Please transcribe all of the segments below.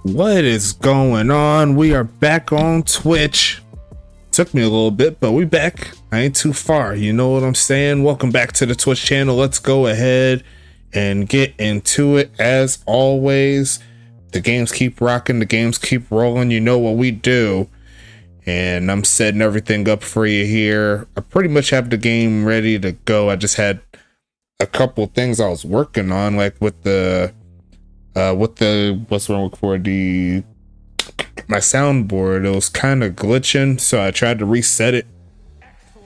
What is going on? We are back on Twitch. Took me a little bit, but we back. I ain't too far, you know what I'm saying? Welcome back to the Twitch channel. Let's go ahead and get into it. As always, the games keep rocking, the games keep rolling. You know what we do. And I'm setting everything up for you here. I pretty much have the game ready to go. I just had a couple things I was working on, like with the what's wrong for my soundboard. It was kind of glitching, so I tried to reset it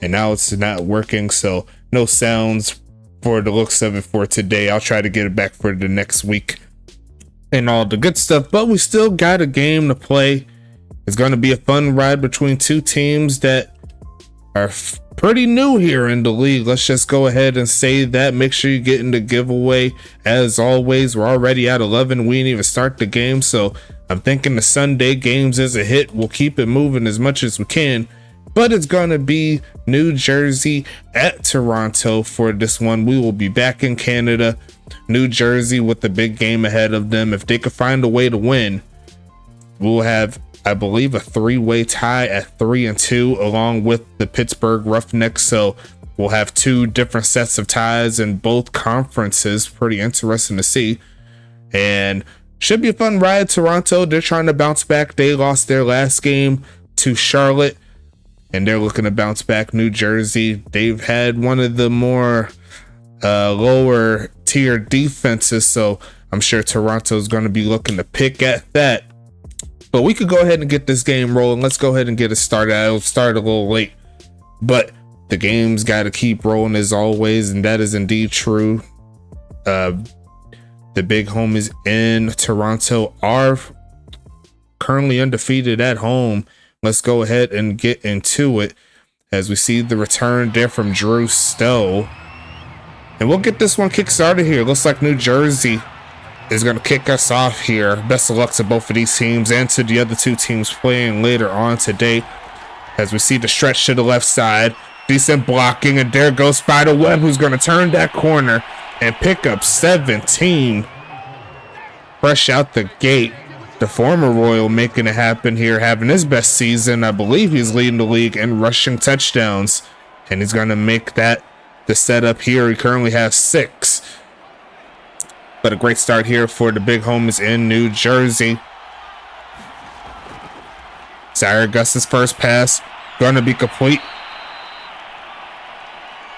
and now it's not working, so no sounds for the looks of it for today. I'll try to get it back for the next week and all the good stuff, but we still got a game to play. It's going to be a fun ride between two teams that are pretty new here in the league. Let's just go ahead and say that. Make sure you get in the giveaway. As always, we're already at 11. We didn't even start the game, so I'm thinking the Sunday games is a hit. We'll keep it moving as much as we can, but it's going to be New Jersey at Toronto for this one. We will be back in Canada. New Jersey with the big game ahead of them. If they could find a way to win, we'll have, I believe, a three-way tie at 3-2 along with the Pittsburgh Roughnecks. So we'll have two different sets of ties in both conferences. Pretty interesting to see, and should be a fun ride. Toronto, they're trying to bounce back. They lost their last game to Charlotte and they're looking to bounce back. New Jersey, they've had one of the more lower tier defenses, so I'm sure Toronto's going to be looking to pick at that. But we could go ahead and get this game rolling. Let's go ahead and get it started. I'll start a little late, but the game's got to keep rolling as always, and that is indeed true. The big homies in Toronto are currently undefeated at home. Let's go ahead and get into it as we see the return there from Drew Stowe, and we'll get this one kick started here. Looks like New Jersey is going to kick us off here. Best of luck to both of these teams and to the other two teams playing later on today, as we see the stretch to the left side. Decent blocking, and there goes Spiderweb, who's going to turn that corner and pick up 17 fresh out the gate. The former Royal making it happen here, having his best season. I believe he's leading the league in rushing touchdowns, and he's going to make that the setup here. He currently has 6. But a great start here for the big homies in New Jersey. Zaire Gus's first pass going to be complete.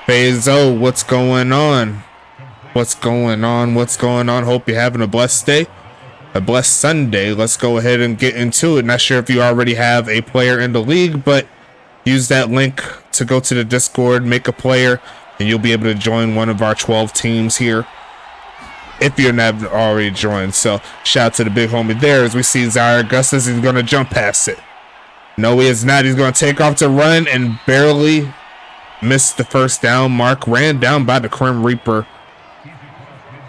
Bezo, what's going on? What's going on? What's going on? Hope you're having a blessed day, a blessed Sunday. Let's go ahead and get into it. Not sure if you already have a player in the league, but use that link to go to the Discord, make a player, and you'll be able to join one of our 12 teams here if you're not already joined. So shout out to the big homie there, as we see Zaire Augustus. He's going to jump past it. No, he is not. He's going to take off to run and barely missed the first down mark. Ran down by the Grim Reaper,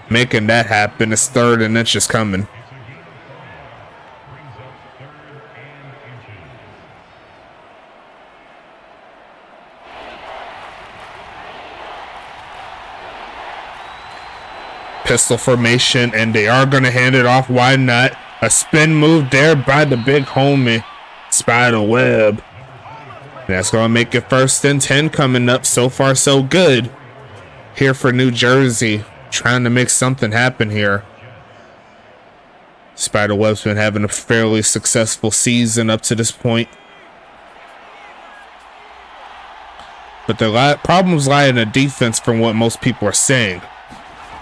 making that happen. It's 3rd and inches coming. Pistol formation, and they are going to hand it off. Why not? A spin move there by the big homie Spiderweb. That's going to make it 1st and 10 coming up. So far so good here for New Jersey, trying to make something happen here. Spiderweb's been having a fairly successful season up to this point, but the problems lie in the defense from what most people are saying.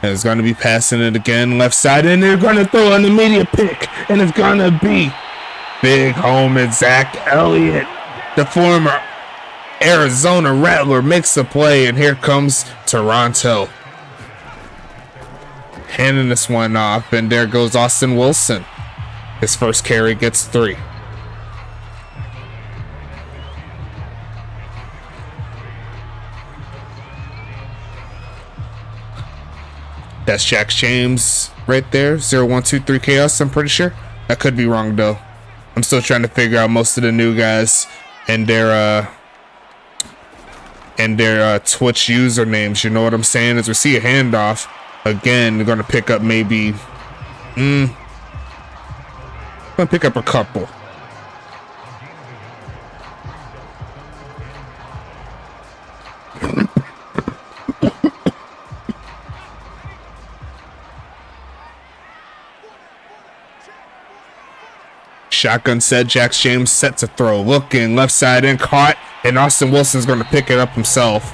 And it's going to be passing it again left side, and they're going to throw an immediate pick, and it's going to be big homie Zach Elliott, the former Arizona Rattler, makes a play, and here comes Toronto handing this one off, and there goes Austin Wilson. His first carry gets 3. That's Jack James right there. 0123 Chaos, I'm pretty sure. I could be wrong though. I'm still trying to figure out most of the new guys and their Twitch usernames, you know what I'm saying? As we see a handoff again, they're going to pick up maybe Gonna pick up a couple. Shotgun set, Jack James set to throw. Looking, left side in, caught, and Austin Wilson's going to pick it up himself.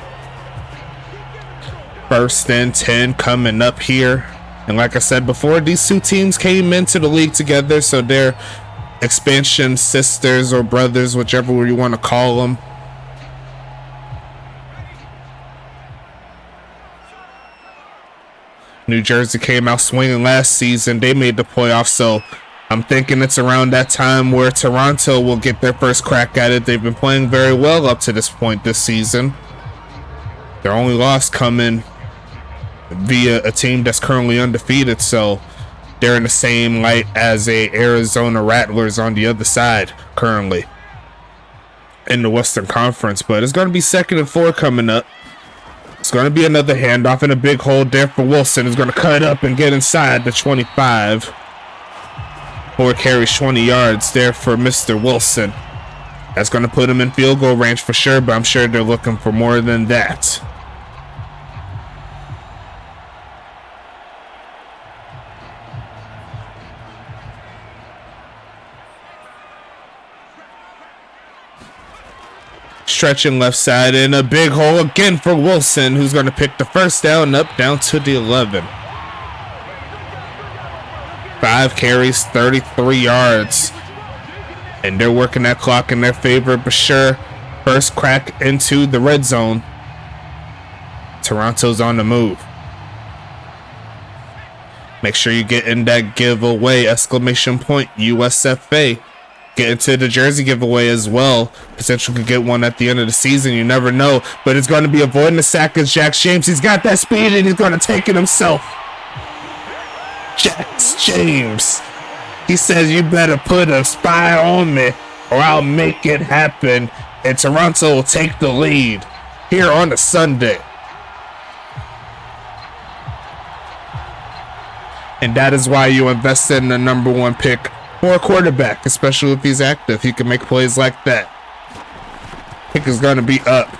1st and 10 coming up here. And like I said before, these two teams came into the league together, so they're expansion sisters or brothers, whichever you want to call them. New Jersey came out swinging last season. They made the playoffs, so I'm thinking it's around that time where Toronto will get their first crack at it. They've been playing very well up to this point this season. Their only loss coming via a team that's currently undefeated, so they're in the same light as a Arizona Rattlers on the other side currently in the Western Conference. But it's going to be 2nd and 4 coming up. It's going to be another handoff and a big hold there for Wilson. He's going to cut up and get inside the 25. 4 carries, 20 yards there for Mr. Wilson. That's going to put him in field goal range for sure, but I'm sure they're looking for more than that. Stretching left side and a big hole again for Wilson, who's going to pick the first down up down to the 11. 5 carries, 33 yards. And they're working that clock in their favor, but sure. First crack into the red zone. Toronto's on the move. Make sure you get in that giveaway, exclamation point, USFA. Get into the jersey giveaway as well. Potential could get one at the end of the season. You never know. But it's going to be avoiding the sack as Jack James. He's got that speed and he's going to take it himself. Jack James. He says, you better put a spy on me or I'll make it happen. And Toronto will take the lead here on a Sunday. And that is why you invest in the #1 pick for a quarterback, especially if he's active. He can make plays like that. Pick is going to be up.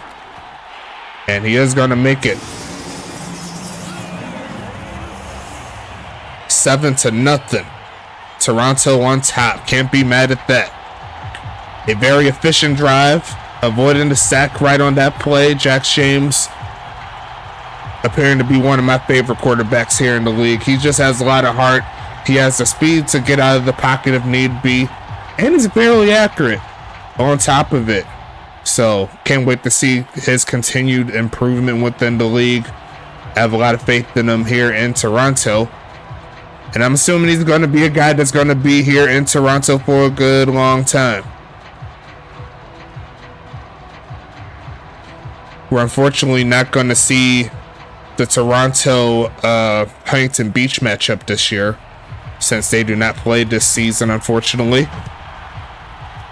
And he is going to make it. 7-0. Toronto on top. Can't be mad at that. A very efficient drive. Avoiding the sack right on that play. Jack James appearing to be one of my favorite quarterbacks here in the league. He just has a lot of heart. He has the speed to get out of the pocket if need be. And he's fairly accurate on top of it. So can't wait to see his continued improvement within the league. I have a lot of faith in him here in Toronto. And I'm assuming he's going to be a guy that's going to be here in Toronto for a good long time. We're unfortunately not going to see the Toronto Huntington Beach matchup this year, since they do not play this season, unfortunately.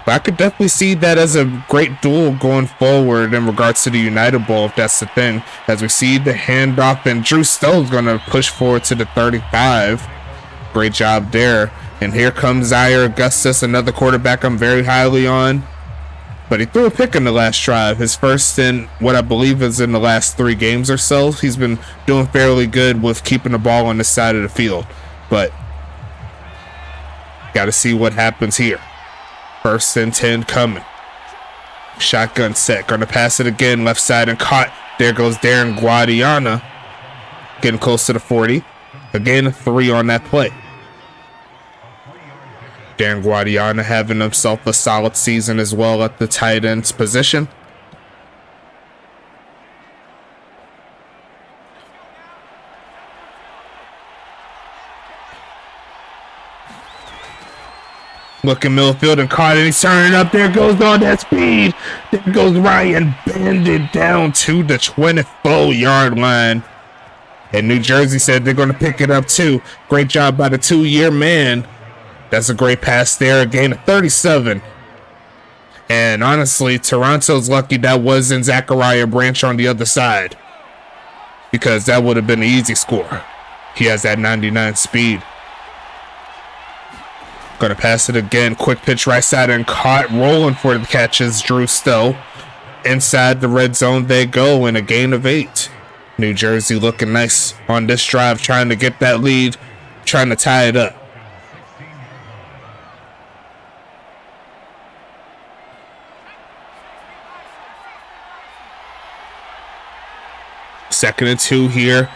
But I could definitely see that as a great duel going forward in regards to the United Bowl, if that's the thing. As we see the handoff, and Drew Stowe's going to push forward to the 35. Great job there. And here comes Zaire Augustus, another quarterback I'm very highly on. But he threw a pick in the last drive. His first in what I believe is in the last 3 games or so. He's been doing fairly good with keeping the ball on this side of the field. But got to see what happens here. 1st and 10 coming. Shotgun set. Going to pass it again. Left side and caught. There goes Darren Guadiana. Getting close to the 40. Again, 3 on that play. Darren Guadiana having himself a solid season as well at the tight end's position. Looking middle field and caught it. He's turning up. There goes on that speed. There goes Ryan, banded down to the 24-yard line. And New Jersey said they're going to pick it up too. Great job by the 2-year man. That's a great pass there. A gain of 37. And honestly, Toronto's lucky that wasn't Zachariah Branch on the other side, because that would have been an easy score. He has that 99 speed. Gonna pass it again. Quick pitch right side and caught. Rolling for the catches. Drew Stowe. Inside the red zone they go in a gain of 8. New Jersey looking nice on this drive, trying to get that lead, trying to tie it up. Second and 2 here.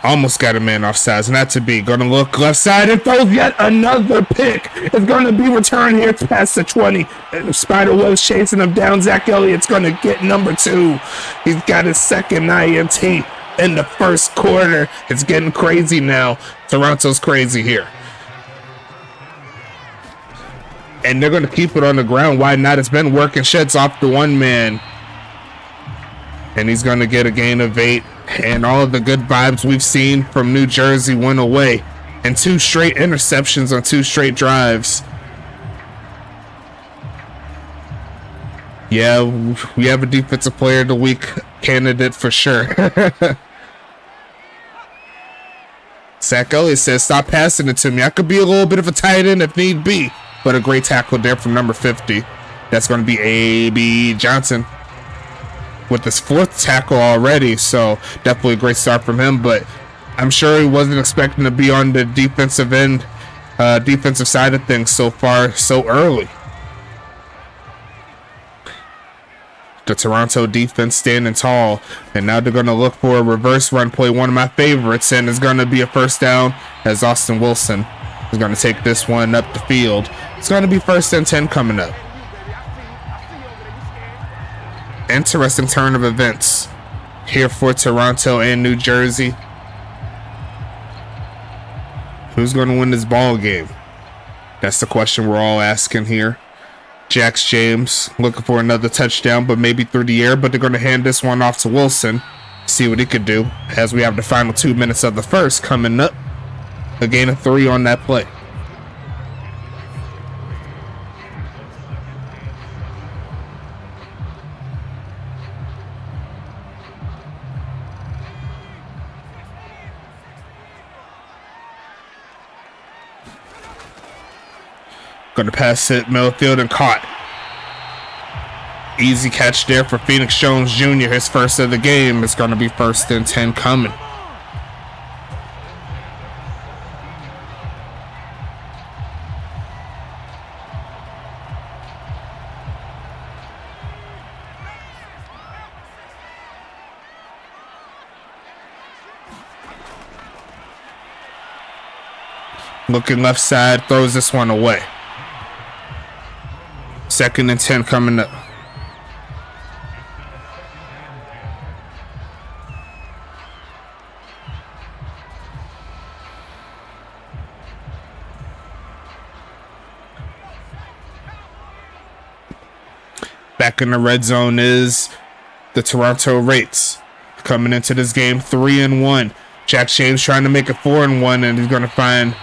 Almost got a man offsides, not to be. Gonna look left side and throws yet another pick. It's gonna be returned here. It's past the 20. Spiderweb's chasing him down. Zach Elliott's gonna get number 2. He's got his second INT in the first quarter. It's getting crazy now. Toronto's crazy here. And they're gonna keep it on the ground. Why not? It's been working. Sheds off the one man. And he's gonna get a gain of 8. And all of the good vibes we've seen from New Jersey went away. And 2 straight interceptions on 2 straight drives. Yeah, we have a defensive player of the week candidate for sure. Zach Elliott says, stop passing it to me. I could be a little bit of a tight end if need be. But a great tackle there from number 50. That's going to be A.B. Johnson with his 4th tackle already, so definitely a great start from him. But I'm sure he wasn't expecting to be on the defensive end, defensive side of things so far, so early. The Toronto defense standing tall, and now they're going to look for a reverse run play, one of my favorites, and it's going to be a first down as Austin Wilson is going to take this one up the field. It's going to be 1st and 10 coming up. Interesting turn of events here for Toronto and New Jersey. Who's going to win this ball game? That's the question we're all asking here. Jax James looking for another touchdown, but maybe through the air, but they're going to hand this one off to Wilson. See what he could do as we have the final 2 minutes of the first coming up. A gain of 3 on that play. Going to pass it midfield and caught. Easy catch there for Phoenix Jones Jr. His first of the game. It's going to be 1st and 10 coming. Looking left side, throws this one away. 2nd and 10 coming up. Back in the red zone is the Toronto Wraiths. Coming into this game 3-1. Jack James trying to make it 4-1, and he's going to find,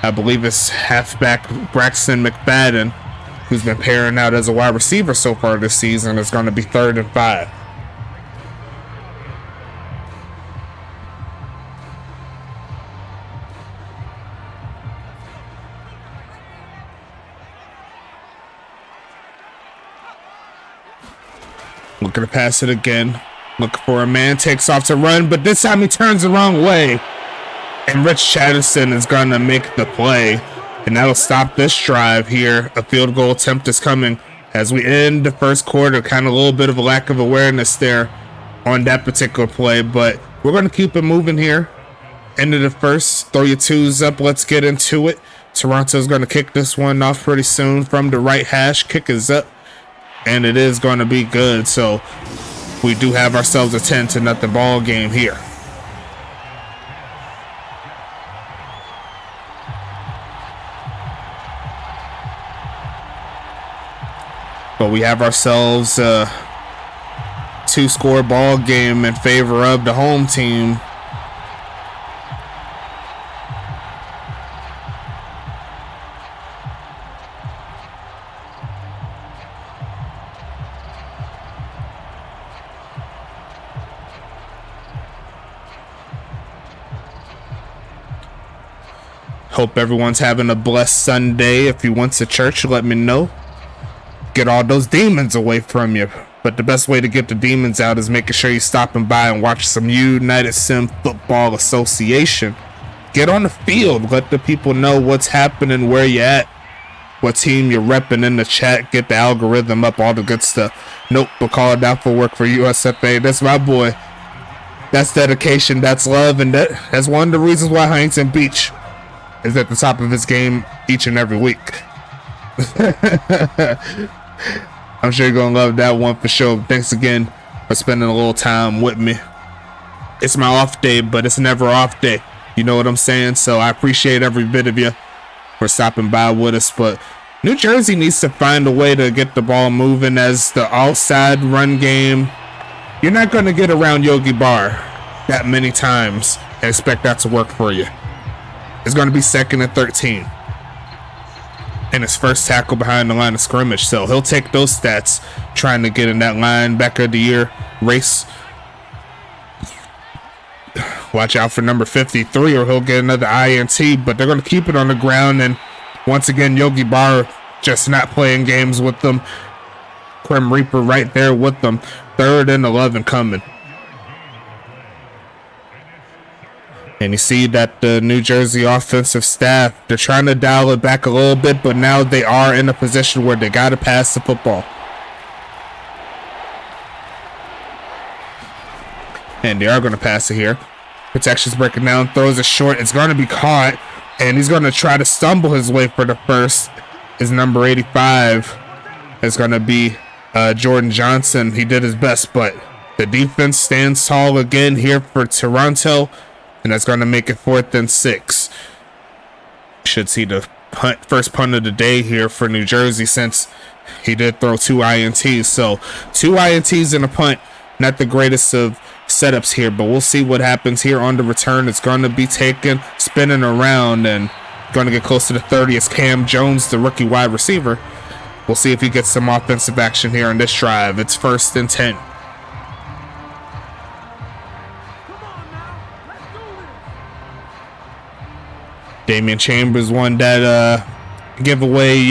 I believe it's halfback Braxton McFadden, who's been pairing out as a wide receiver so far this season. It's going to be 3rd and 5. Looking to pass it again. Looking for a man, takes off to run, but this time he turns the wrong way. And Rich Chatterson is going to make the play. And that'll stop this drive here. A field goal attempt is coming as we end the first quarter. Kind of a little bit of a lack of awareness there on that particular play. But we're going to keep it moving here. End of the first. Throw your 2s up. Let's get into it. Toronto's going to kick this one off pretty soon from the right hash. Kick is up. And it is going to be good. So we do have ourselves a 10-0 ball game here. But we have ourselves a 2-score ball game in favor of the home team. Hope everyone's having a blessed Sunday. If you went to church, let me know. Get all those demons away from you. But the best way to get the demons out is making sure you're stopping by and watch some United Sim Football Association. Get on the field. Let the people know what's happening, where you're at, what team you're repping in the chat. Get the algorithm up, all the good stuff. Nope, but call it out for work for USFA. That's my boy. That's dedication, that's love, and that's one of the reasons why Huntington Beach is at the top of his game each and every week. I'm sure you're gonna love that one for sure. Thanks again for spending a little time with me. It's my off day, but it's never off day. You know what I'm saying? So I appreciate every bit of you for stopping by with us. But New Jersey needs to find a way to get the ball moving as the outside run game. You're not going to get around Yogi Bar that many times and expect that to work for you. It's going to be 2nd and 13. And his first tackle behind the line of scrimmage. So he'll take those stats trying to get in that linebacker of the year race. Watch out for number 53 or he'll get another INT, but they're going to keep it on the ground. And once again, Yogi Bar just not playing games with them. Grim Reaper right there with them. 3rd and 11 coming. And you see that the New Jersey offensive staff, they're trying to dial it back a little bit, but now they are in a position where they got to pass the football. And they are going to pass it here. Protection's breaking down, throws it short. It's going to be caught, and he's going to try to stumble his way for the first. Is number 85. It's going to be Jordan Johnson. He did his best, but the defense stands tall again here for Toronto, and that's going to make it 4th and 6. Should see the first punt of the day here for New Jersey since he did throw 2 INTs. So 2 INTs and a punt, not the greatest of setups here, but we'll see what happens here on the return. It's going to be taken, spinning around, and going to get close to the 30. It's Cam Jones, the rookie wide receiver. We'll see if he gets some offensive action here on this drive. It's 1st and 10. Damian Chambers won that giveaway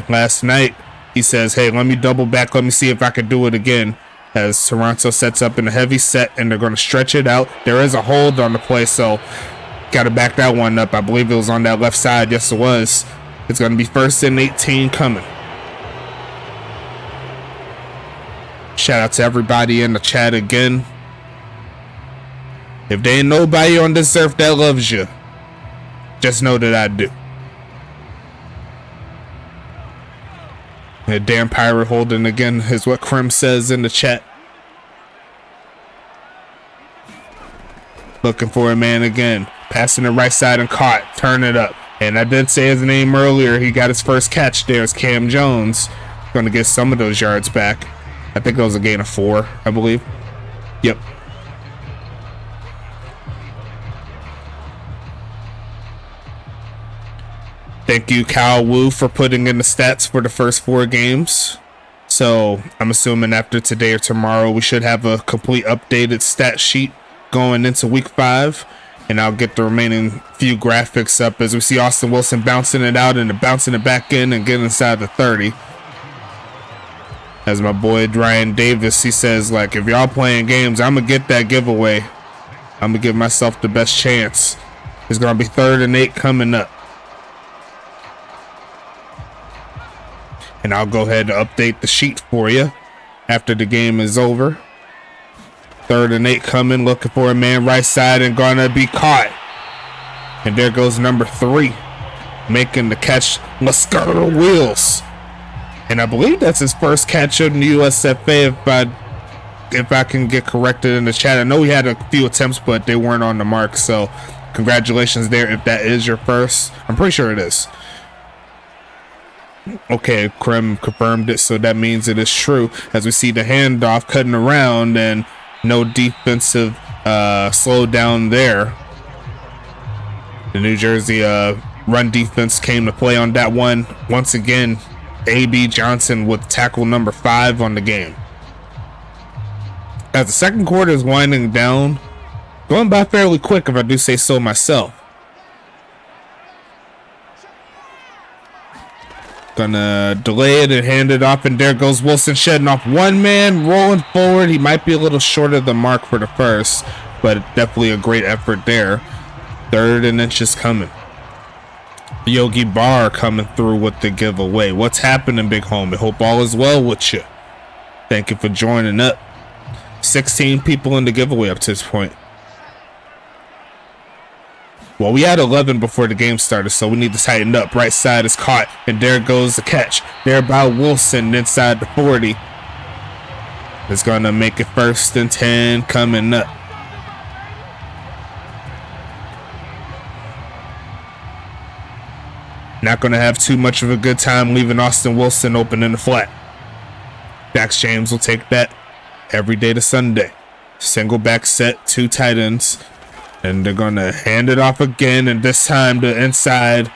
last night. He says, hey, let me double back. Let me see if I can do it again. As Toronto sets up in a heavy set, and they're going to stretch it out. There is a hold on the play, so got to back that one up. I believe it was on that left side. Yes, it was. It's going to be 1st and 18 coming. Shout out to everybody in the chat again. If there ain't nobody on this earth that loves you, just know that I do. A damn pirate holding again is what Krim says in the chat. Looking for a man again. Passing the right side and caught. Turn it up. And I did say his name earlier. He got his first catch there. It's Cam Jones. Going to get some of those yards back. I think it was a gain of 4, I believe. Yep. Thank you, Kyle Wu, for putting in the stats for the first 4 games. So I'm assuming after today or tomorrow, we should have a complete updated stat sheet going into week 5. And I'll get the remaining few graphics up as we see Austin Wilson bouncing it out and bouncing it back in and getting inside the 30. As my boy Ryan Davis, he says, like, if y'all playing games, I'm going to get that giveaway. I'm going to give myself the best chance. It's going to be 3rd and 8 coming up. And I'll go ahead and update the sheet for you after the game is over. 3rd and 8 coming, looking for a man right side and gonna be caught. And there goes number 3, making the catch, Muscular Wheels. And I believe that's his first catch on the USFA if I can get corrected in the chat. I know he had a few attempts, but they weren't on the mark. So congratulations there if that is your first. I'm pretty sure it is. Okay, Krem confirmed it, so that means it is true. As we see the handoff cutting around and no defensive slowdown there. The New Jersey run defense came to play on that one. Once again, A.B. Johnson with tackle number 5 on the game. As the second quarter is winding down, going by fairly quick if I do say so myself. Gonna delay it and hand it off, and there goes Wilson shedding off one man, rolling forward. He might be a little short of the mark for the first, but definitely a great effort there. 3rd and inches coming. Yogi Bar coming through with the giveaway. What's happening, big homie? Hope all is well with you. Thank you for joining up. 16 people in the giveaway up to this point. Well, we had 11 before the game started, so we need to tighten up. Right side is caught, and there goes the catch. There by Wilson inside the 40. It's going to make it 1st and 10 coming up. Not going to have too much of a good time leaving Austin Wilson open in the flat. Dax James will take that every day to Sunday. Single back set, 2 tight ends. And they're going to hand it off again. And this time the inside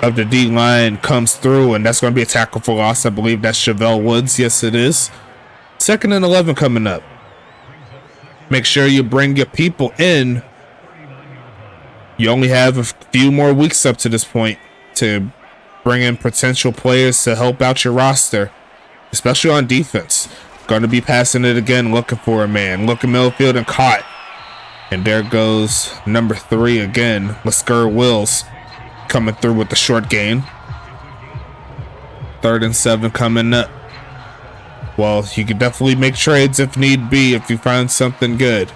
of the D-line comes through. And that's going to be a tackle for loss. I believe that's Chevelle Woods. Yes, it is. 2nd and 11 coming up. Make sure you bring your people in. You only have a few more weeks up to this point to bring in potential players to help out your roster, especially on defense. Going to be passing it again, looking for a man. Looking midfield and caught. And there goes number 3 again. Lasker Wills coming through with the short gain. 3rd and 7 coming up. Well, you can definitely make trades if need be if you find something good.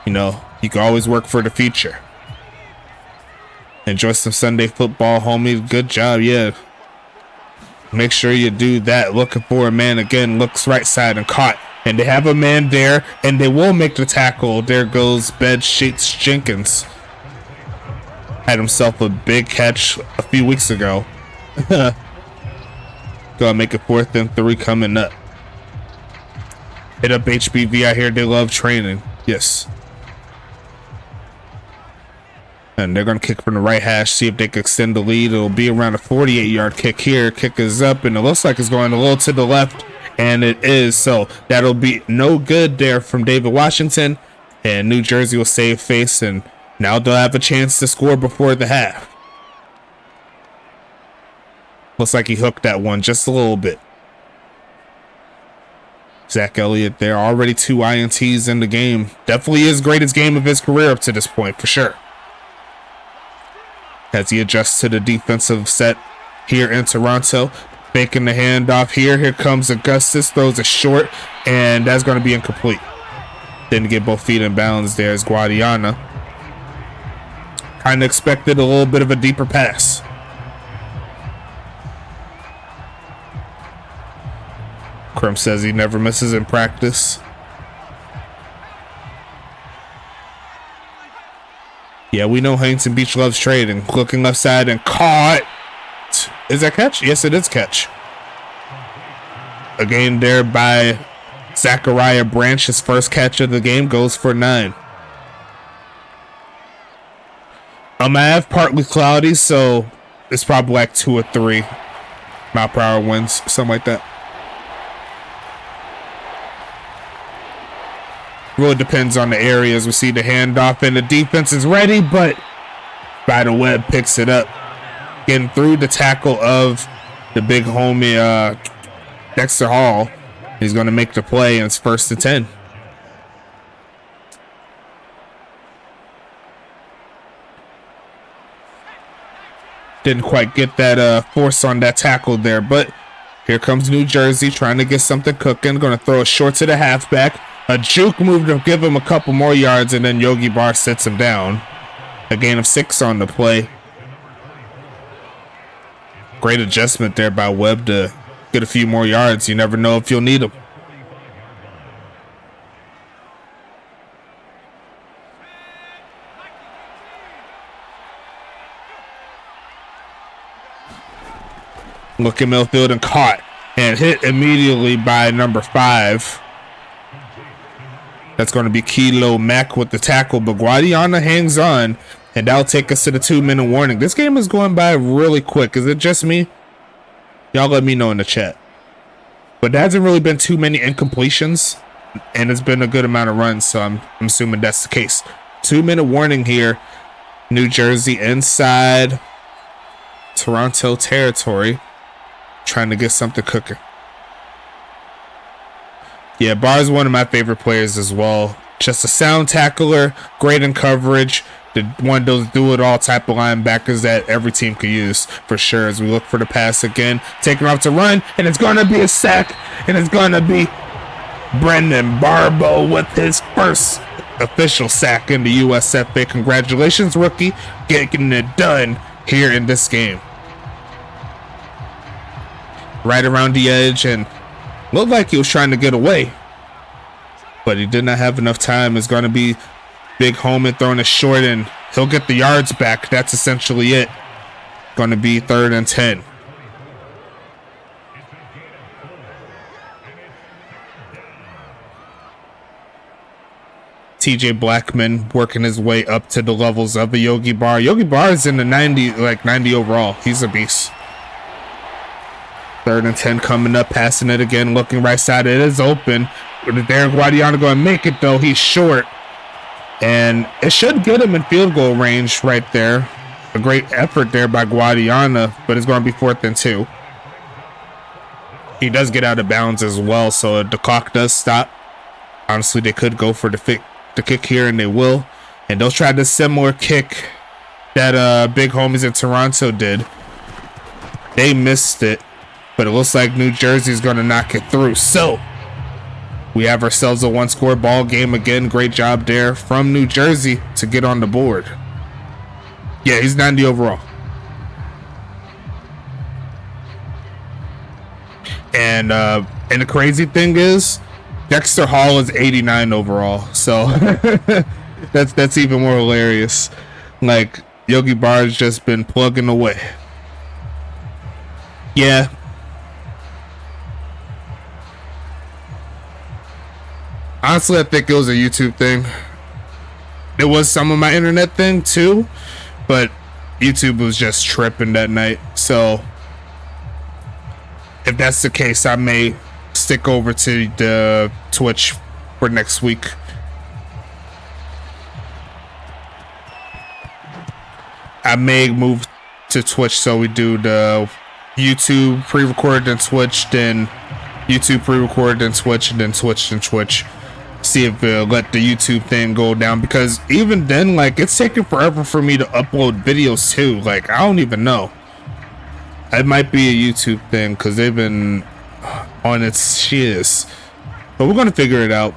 You know, you can always work for the future. Enjoy some Sunday football, homie. Good job, yeah. Make sure you do that. Looking for a man again. Looks right side and caught. And they have a man there, and they will make the tackle. There goes Bed Sheets Jenkins. Had himself a big catch a few weeks ago. Gonna make it 4th and 3 coming up. Hit up HBV. I hear they love training. Yes. And they're going to kick from the right hash, see if they can extend the lead. It'll be around a 48-yard kick here. Kick is up, and it looks like it's going a little to the left, and it is. So that'll be no good there from David Washington, and New Jersey will save face, and now they'll have a chance to score before the half. Looks like he hooked that one just a little bit. Zach Elliott there, already 2 INTs in the game. Definitely his greatest game of his career up to this point, for sure. As he adjusts to the defensive set here in Toronto. Faking the handoff here. Here comes Augustus. Throws it short. And that's going to be incomplete. Didn't get both feet in bounds there as Guadiana. Kind of expected a little bit of a deeper pass. Krim says he never misses in practice. Yeah, we know Huntington Beach loves trading. Looking left side and caught. Is that catch? Yes, it is catch. A gain there by Zachariah Branch. His first catch of the game goes for 9. I have partly cloudy, so it's probably like 2 or 3 mile per hour winds, something like that. Really depends on the areas. We see the handoff and the defense is ready, but Spiderweb picks it up. Getting through the tackle of the big homie Dexter Hall. He's going to make the play, and it's 1st and 10. Didn't quite get that force on that tackle there, but here comes New Jersey trying to get something cooking. Going to throw it short to the halfback. A juke move to give him a couple more yards, and then Yogi Bar sets him down. A gain of 6 on the play. Great adjustment there by Webb to get a few more yards. You never know if you'll need them. Looking midfield and caught and hit immediately by number 5. That's going to be Kilo Mack with the tackle, but Guadiana hangs on, and that'll take us to the 2-minute warning. This game is going by really quick. Is it just me? Y'all let me know in the chat. But there hasn't really been too many incompletions, and it's been a good amount of runs, so I'm assuming that's the case. 2-minute warning here. New Jersey inside Toronto territory. trying to get something cooking. Yeah, Barr is one of my favorite players as well. Just a sound tackler, great in coverage. One of those do-it-all type of linebackers that every team could use for sure. As we look for the pass again, taking off to run, and it's going to be a sack, and it's going to be Brendan Barbo with his first official sack in the USFA. Congratulations, rookie, getting it done here in this game. Right around the edge, and looked like he was trying to get away, but he did not have enough time. It's going to be Big Holman throwing it short, and he'll get the yards back. That's essentially it. Going to be 3rd and 10. TJ Blackman working his way up to the levels of a Yogi Barr. Yogi Barr is in the 90, like 90 overall. He's a beast. 3rd and 10 coming up, passing it again, looking right side. It is open. Darren Guadiana going to make it, though. He's short. And it should get him in field goal range right there. A great effort there by Guadiana, but it's going to be 4th and 2. He does get out of bounds as well, so the clock does stop. Honestly, they could go for the kick here, and they will. And they'll try the similar kick that Big Homies in Toronto did. They missed it, but it looks like New Jersey's going to knock it through. So we have ourselves a 1-score ball game again. Great job there from New Jersey to get on the board. Yeah, he's 90 overall. And the crazy thing is, Dexter Hall is 89 overall. So that's even more hilarious. Like, Yogi Barr has just been plugging away. Yeah. Honestly, I think it was a YouTube thing. It was some of my internet thing too, but YouTube was just tripping that night. So if that's the case, I may stick over to the Twitch for next week. I may move to Twitch, so we do the YouTube pre-recorded then Twitch, then YouTube pre-recorded then Twitch, and then Twitch then Twitch. See if we'll let the YouTube thing go down, because even then, like, it's taking forever for me to upload videos too. Like, I don't even know. It might be a YouTube thing because they've been on its shiz, but we're gonna figure it out.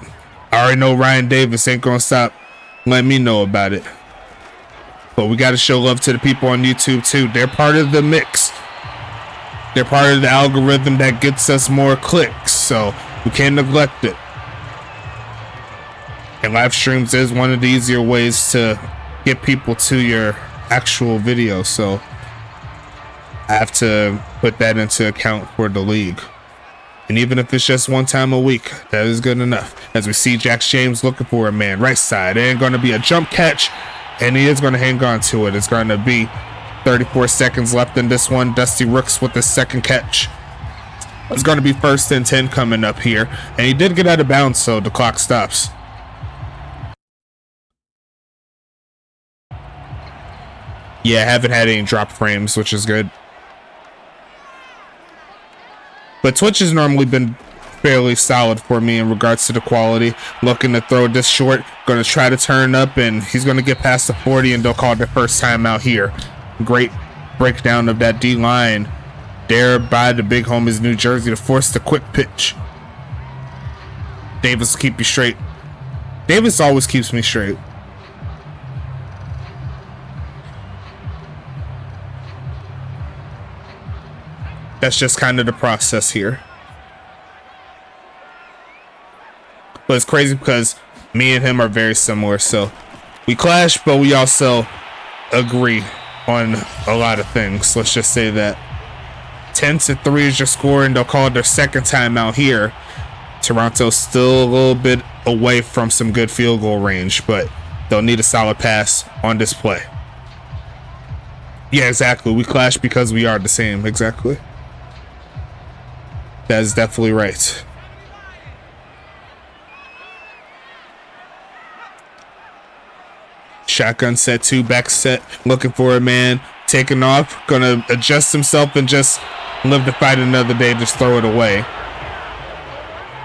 I already know Ryan Davis ain't gonna stop letting me know about it, but we got to show love to the people on YouTube too. They're part of the mix. They're part of the algorithm that gets us more clicks, so we can't neglect it. And live streams is one of the easier ways to get people to your actual video, so I have to put that into account for the league. And even if it's just one time a week, that is good enough. As we see Jax James looking for a man right side, and going to be a jump catch, and he is going to hang on to it. It's going to be 34 seconds left in this one. Dusty Rooks with the second catch. It's going to be 1st and 10 coming up here, and he did get out of bounds, so the clock stops. Yeah, I haven't had any drop frames, which is good. But Twitch has normally been fairly solid for me in regards to the quality. Looking to throw this short, going to try to turn up, and he's going to get past the 40, and they'll call it the first time out here. Great breakdown of that D-line there by the Big Homies New Jersey to force the quick pitch. Davis will keep you straight. Davis always keeps me straight. That's just kind of the process here. But it's crazy because me and him are very similar. So we clash, but we also agree on a lot of things. Let's just say that. 10-3 is your score, and they'll call it their second time out here. Toronto's still a little bit away from some good field goal range, but they'll need a solid pass on this play. Yeah, exactly. We clash because we are the same. Exactly. That is definitely right. Shotgun set, 2 back set, looking for a man, taking off, gonna adjust himself and just live to fight another day, just throw it away.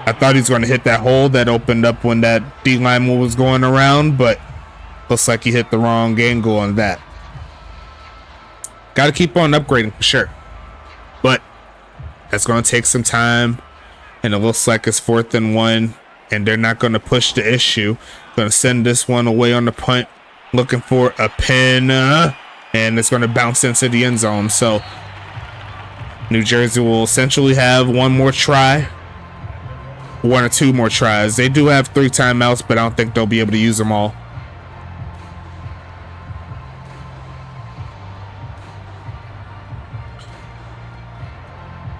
I thought he was going to hit that hole that opened up when that D lineman was going around, but looks like he hit the wrong angle on that. Got to keep on upgrading for sure, but that's going to take some time, and it looks like it's 4th and 1, and they're not going to push the issue. Going to send this one away on the punt, looking for a pin, and it's going to bounce into the end zone. So New Jersey will essentially have one more try, 1 or 2 more tries. They do have 3 timeouts, but I don't think they'll be able to use them all.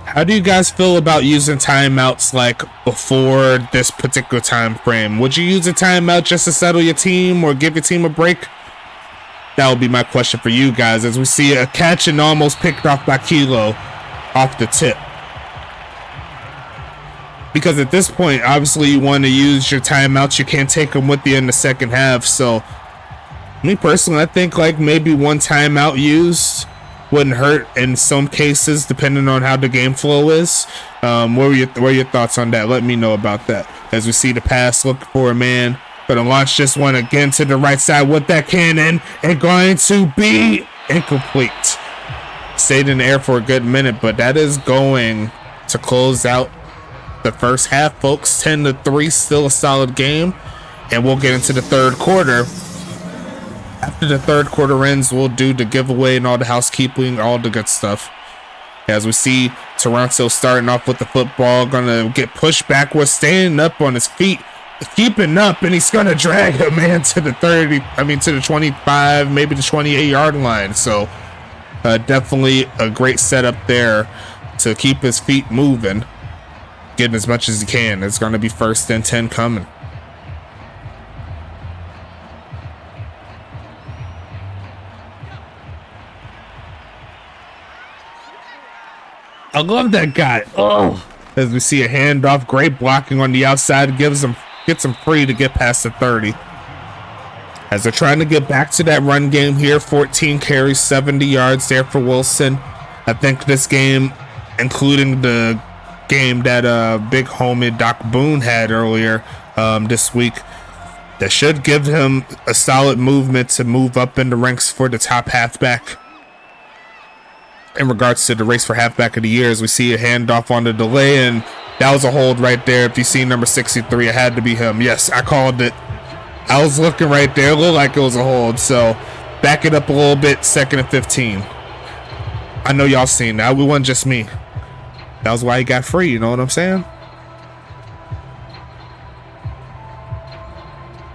How do you guys feel about using timeouts like before this particular time frame? Would you use a timeout just to settle your team or give your team a break? That would be my question for you guys, as we see a catch and almost picked off by Kilo off the tip. Because at this point, obviously you want to use your timeouts. You can't take them with you in the second half. So me personally, I think like maybe 1 timeout used wouldn't hurt in some cases, depending on how the game flow is. What are your thoughts on that? Let me know about that. As we see the pass, look for a man. Gonna launch this one again to the right side with that cannon, and going to be incomplete. Stayed in the air for a good minute, but that is going to close out the first half, folks. 10-3, still a solid game, and we'll get into the third quarter. After the third quarter ends, we'll do the giveaway and all the housekeeping, all the good stuff. As we see Toronto starting off with the football, gonna get pushed backwards, standing up on his feet, keeping up, and he's gonna drag a man to the 25, maybe the 28-yard line. So definitely a great setup there to keep his feet moving, getting as much as he can. It's gonna be 1st and 10 coming. I love that guy. Oh, as we see a handoff, great blocking on the outside, gets him free to get past the 30. As they're trying to get back to that run game here, 14 carries, 70 yards there for Wilson. I think this game, including the game that big homie Doc Boone had earlier this week, that should give him a solid movement to move up in the ranks for the top halfback. In regards to the race for halfback of the year, as we see a handoff on the delay, and that was a hold right there. If you see number 63, it had to be him. Yes, I called it. I was looking right there. It looked like it was a hold. So back it up a little bit. 2nd and 15. I know y'all seen that. It wasn't just me. That was why he got free. You know what I'm saying?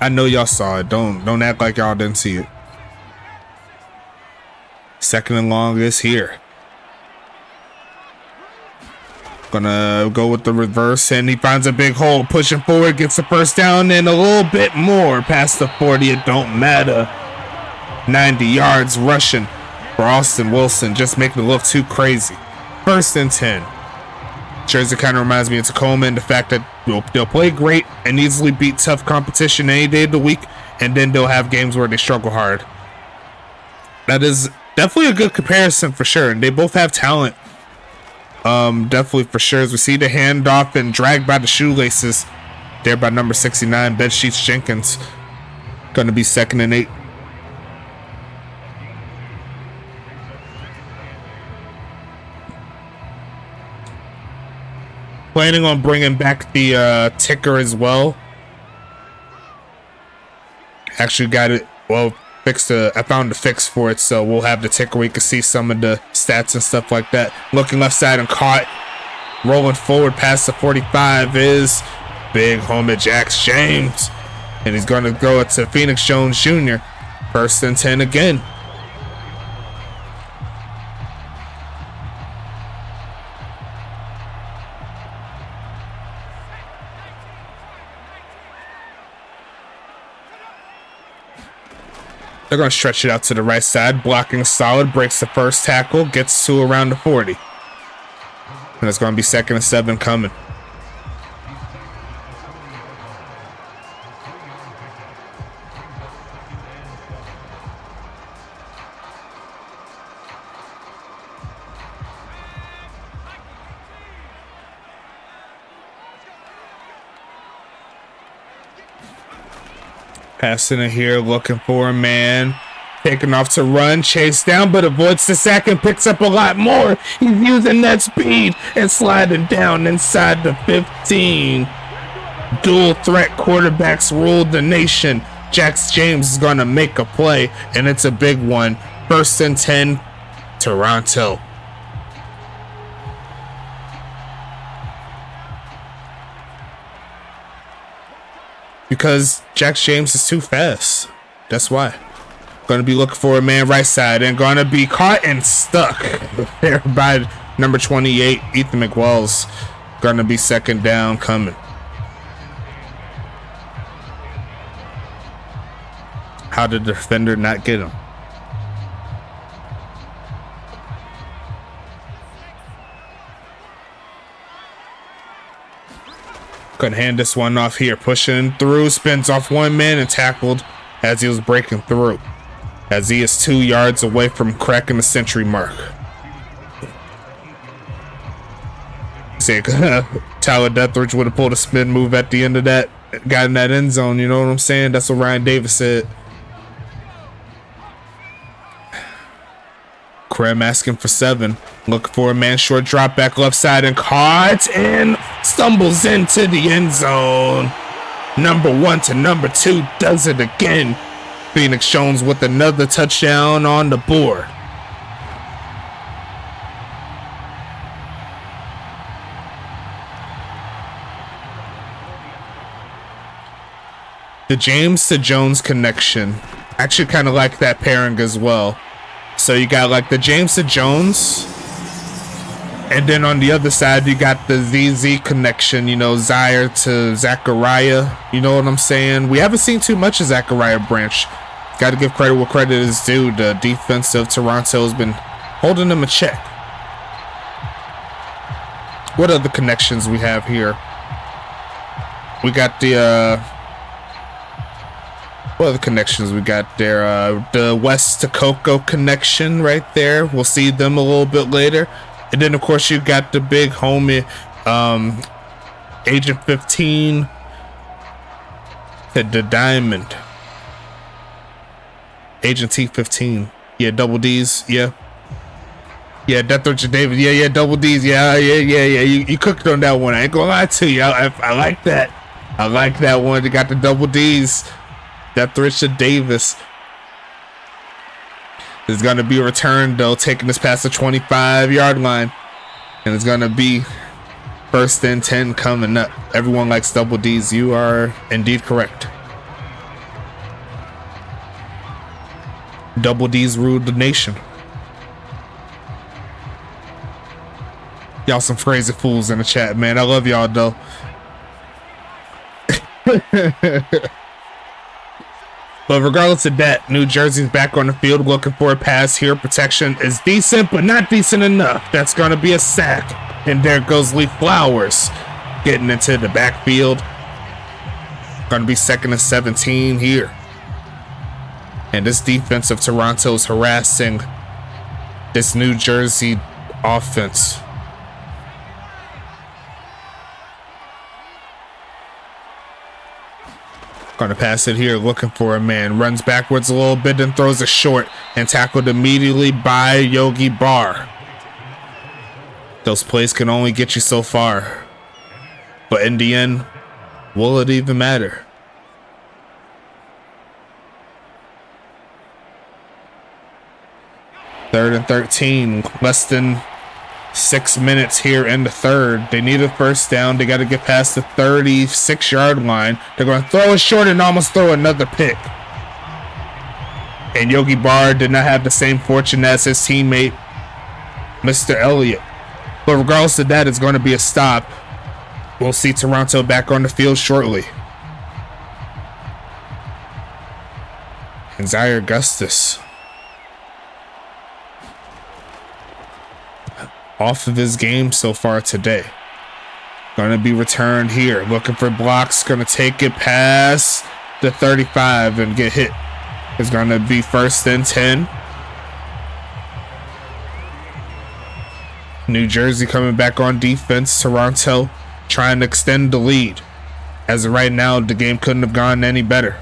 I know y'all saw it. Don't act like y'all didn't see it. 2nd and long is here. Gonna go with the reverse, and he finds a big hole, pushing forward, gets the first down, and a little bit more past the 40. It don't matter. 90 yards rushing for Austin Wilson, just making it look too crazy. 1st and 10. Jersey kind of reminds me of Tacoma, and the fact that they'll play great and easily beat tough competition any day of the week, and then they'll have games where they struggle hard. That is definitely a good comparison for sure, and they both have talent. Definitely for sure. As we see the handoff and dragged by the shoelaces there by number 69, Bedsheets Jenkins. Going to be 2nd and 8. Planning on bringing back the ticker as well. Actually got it, well, I found the fix for it, so we'll have the ticker. We can see some of the stats and stuff like that. Looking left side and caught. Rolling forward past the 45 is big homie Jax James. And he's going to go it to Phoenix Jones Jr. 1st and 10 again. They're going to stretch it out to the right side. Blocking solid. Breaks the first tackle. Gets to around the 40. And it's going to be 2nd and 7 coming. Passing it here, looking for a man. Taking off to run, chase down, but avoids the sack and picks up a lot more. He's using that speed and sliding down inside the 15. Dual threat quarterbacks ruled the nation. Jax James is going to make a play, and it's a big one. 1st and 10, Toronto. Because Jax James is too fast. That's why. Going to be looking for a man right side and going to be caught and stuck there by number 28, Ethan McWells. Going to be 2nd down coming. How did the defender not get him? Could hand this one off here. Pushing through, spins off one man and tackled as he was breaking through. As he is 2 yards away from cracking the century mark. See, Tyler Deathridge would have pulled a spin move at the end of that. Got in that end zone, you know what I'm saying? That's what Ryan Davis said. Krem asking for 7. Looking for a man, short drop back left side and caught and stumbles into the end zone. Number 1 to number 2 does it again. Phoenix Jones with another touchdown on the board. The James to Jones connection. Actually kind of like that pairing as well. So you got like the James to Jones. And then on the other side, you got the ZZ connection, you know, Zaire to Zachariah. You know what I'm saying? We haven't seen too much of Zachariah Branch. Got to give credit where credit is due. The defense of Toronto has been holding them in check. What other connections we have here? We got the what other connections we got there? The West to Coco connection right there. We'll see them a little bit later. And then of course you got the big homie Agent 15 to the Diamond. Agent T15. Yeah, double D's. Yeah. Yeah, Deathridge David. Yeah, double D's. Yeah. You cooked on that one. I ain't gonna lie to you. I like that. I like that one. You got the double D's. Deathridge Davis. There's gonna be a return though, taking this past the 25-yard line. And it's gonna be 1st and 10 coming up. Everyone likes double D's. You are indeed correct. Double D's ruled the nation. Y'all some crazy fools in the chat, man. I love y'all though. But regardless of that, New Jersey's back on the field looking for a pass here. Protection is decent, but not decent enough. That's going to be a sack. And there goes Lee Flowers getting into the backfield. Going to be 2nd and 17 here. And this defense of Toronto is harassing this New Jersey offense. Gonna pass it here, looking for a man. Runs backwards a little bit and throws it short and tackled immediately by Yogi Barr. Those plays can only get you so far. But in the end, will it even matter? Third and 13, less than 6 minutes here in the third. They need a first down. They got to get past the 36-yard line. They're going to throw it short and almost throw another pick. And Yogi Barr did not have the same fortune as his teammate, Mr. Elliott. But regardless of that, it's going to be a stop. We'll see Toronto back on the field shortly. And Zaire Augustus, off of his game so far today. Going to be returned here. Looking for blocks. Going to take it past the 35 and get hit. It's going to be 1st and 10. New Jersey coming back on defense. Toronto trying to extend the lead. As of right now, the game couldn't have gone any better.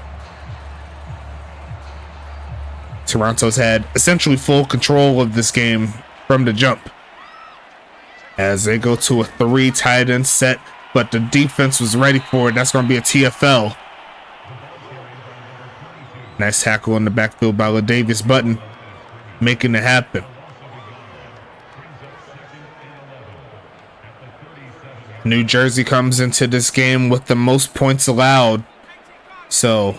Toronto's had essentially full control of this game from the jump. As they go to a 3 tight end set, but the defense was ready for it. That's going to be a TFL. Nice tackle in the backfield by Ladavius Button, making it happen. New Jersey comes into this game with the most points allowed, so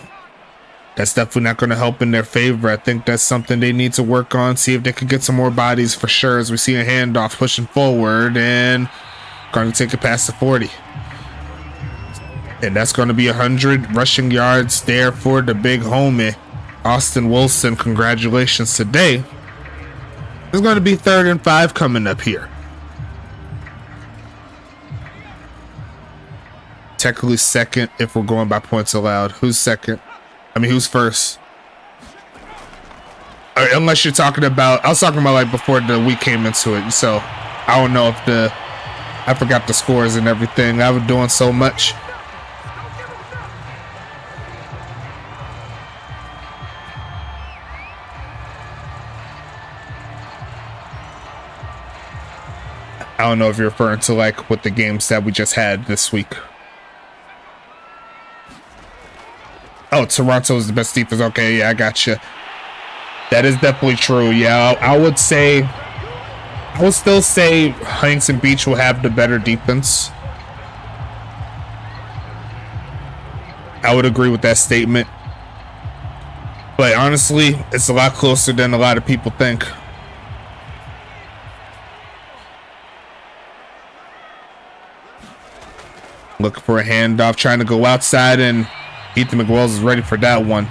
that's definitely not going to help in their favor. I think that's something they need to work on, see if they can get some more bodies for sure, as we see a handoff pushing forward and going to take it past the 40. And that's going to be 100 rushing yards there for the big homie, Austin Wilson. Congratulations today. There's going to be 3rd and 5 coming up here. Technically second if we're going by points allowed. Who's second? I mean, who's first? Unless you're talking about, I was talking about like before the week came into it. So I don't know if I forgot the scores and everything. I was doing so much. I don't know if you're referring to like with the games that we just had this week. Oh, Toronto is the best defense. Okay, yeah, I got you. That is definitely true. Yeah, I would still say Huntington Beach will have the better defense. I would agree with that statement. But honestly, it's a lot closer than a lot of people think. Looking for a handoff, trying to go outside, and Ethan McWells is ready for that one.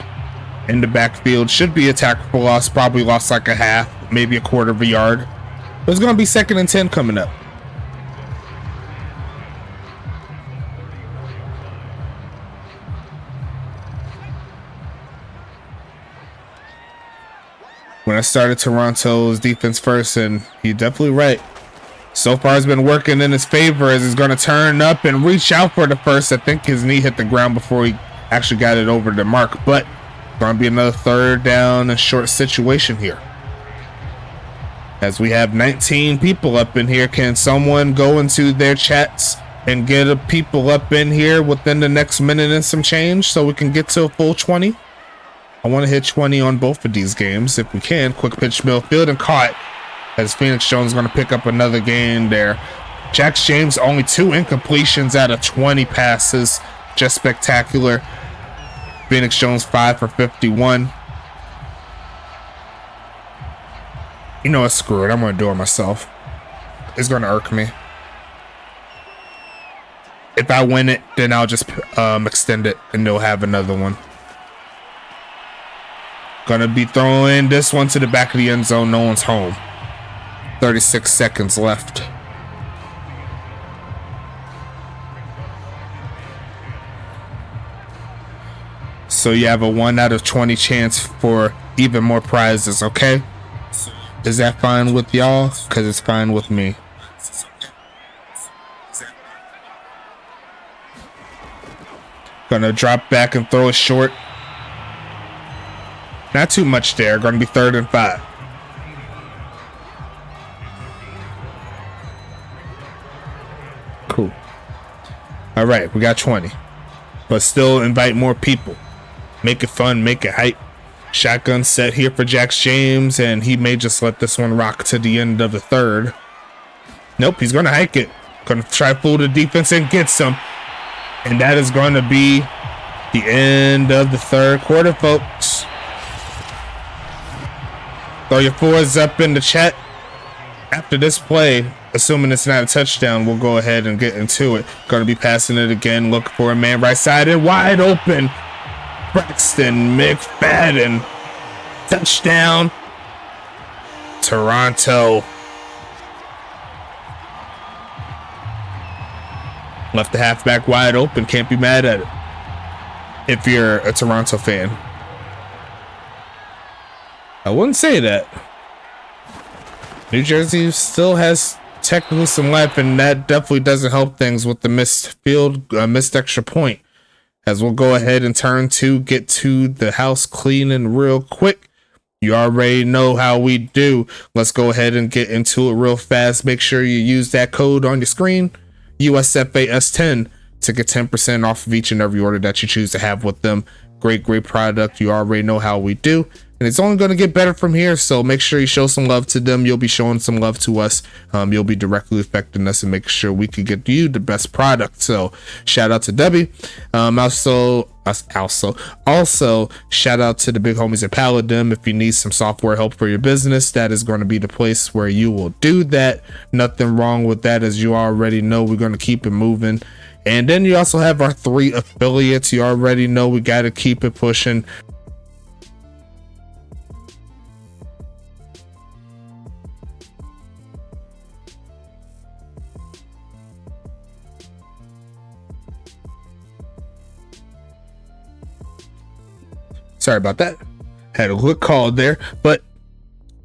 In the backfield, should be a tackle for loss, probably lost like a half, maybe a quarter of a yard. But it's going to be 2nd and 10 coming up. When I started Toronto's defense first, and you're definitely right. So far, it's been working in his favor as he's going to turn up and reach out for the first. I think his knee hit the ground before he actually got it over the mark, but going to be another 3rd down and short situation here. As we have 19 people up in here, can someone go into their chats and get people up in here within the next minute and some change so we can get to a full 20? I want to hit 20 on both of these games if we can. Quick pitch, Millfield, and caught. As Phoenix Jones is going to pick up another gain there. Jax James only 2 incompletions out of 20 passes. Just spectacular. Phoenix Jones 5 for 51. You know what? Screw it. I'm going to do it myself. It's going to irk me. If I win it, then I'll just extend it and they'll have another one. Gonna be throwing this one to the back of the end zone. No one's home. 36 seconds left. So you have a 1 out of 20 chance for even more prizes, okay? Is that fine with y'all? Because it's fine with me. Gonna drop back and throw it short. Not too much there. Gonna be 3rd and 5. Cool. All right, we got 20. But still invite more people. Make it fun, make it hype. Shotgun set here for Jax James, and he may just let this one rock to the end of the 3rd. Nope, he's gonna hike it. Gonna try to fool the defense and get some. And that is going to be the end of the 3rd quarter, folks. Throw your 4s up in the chat. After this play, assuming it's not a touchdown, we'll go ahead and get into it. Going to be passing it again. Look for a man right side and wide open. Braxton McFadden. Touchdown. Toronto. Left the halfback wide open. Can't be mad at it if you're a Toronto fan. I wouldn't say that. New Jersey still has technically some life, and that definitely doesn't help things with the missed extra point. As we'll go ahead and turn to get to the house cleaning real quick. You already know how we do. Let's go ahead and get into it real fast. Make sure you use that code on your screen, USFA S10, to get 10% off of each and every order that you choose to have with them. Great product. You already know how we do, and it's only going to get better from here. So make sure you show some love to them. You'll be showing some love to us. You'll be directly affecting us and making sure we can get you the best product. So shout out to Debbie. Also shout out to the big homies at Battalion. If you need some software help for your business, that is going to be the place where you will do that. Nothing wrong with that, as you already know. We're going to keep it moving. And then you also have our 3 affiliates. You already know we got to keep it pushing. Sorry about that. Had a quick call there, but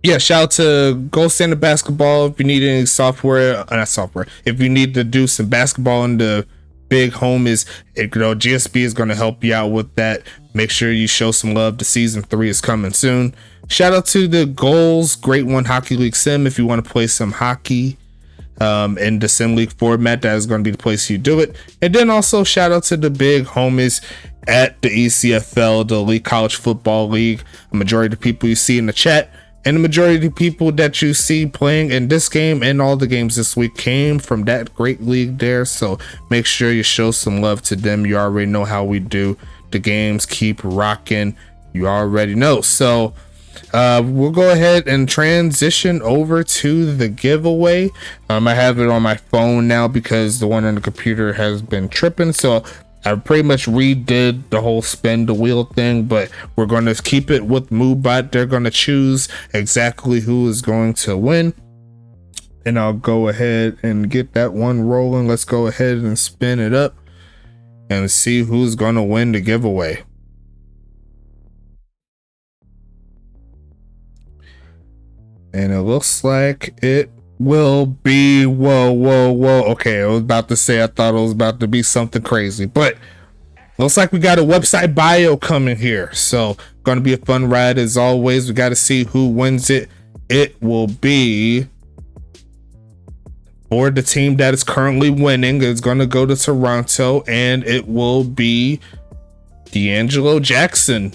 yeah, shout out to Gold Standard Basketball. If you need any software, not software, if you need to do some basketball in the big home, GSB is going to help you out with that. Make sure you show some love. The season 3 is coming soon. Shout out to the Goals Great One Hockey League Sim. If you want to play some hockey in the Sim League format, that is going to be the place you do it. And then also shout out to the big homies at the ECFL, the Elite College Football League. A majority of the people you see in the chat and the majority of the people that you see playing in this game and all the games this week came from that great league there. So make sure you show some love to them. You already know how we do. The games keep rocking. You already know. So we'll go ahead and transition over to the giveaway. I have it on my phone now because the one on the computer has been tripping. So I pretty much redid the whole spin the wheel thing, but we're going to keep it with MoveBot. They're going to choose exactly who is going to win. And I'll go ahead and get that one rolling. Let's go ahead and spin it up and see who's going to win the giveaway. And it looks like it will be, whoa. Okay, I was about to say, I thought it was about to be something crazy, but looks like we got a website bio coming here. So gonna be a fun ride as always. We got to see who wins it. It will be for the team that is currently winning. It's gonna go to Toronto, and it will be D'Angelo Jackson.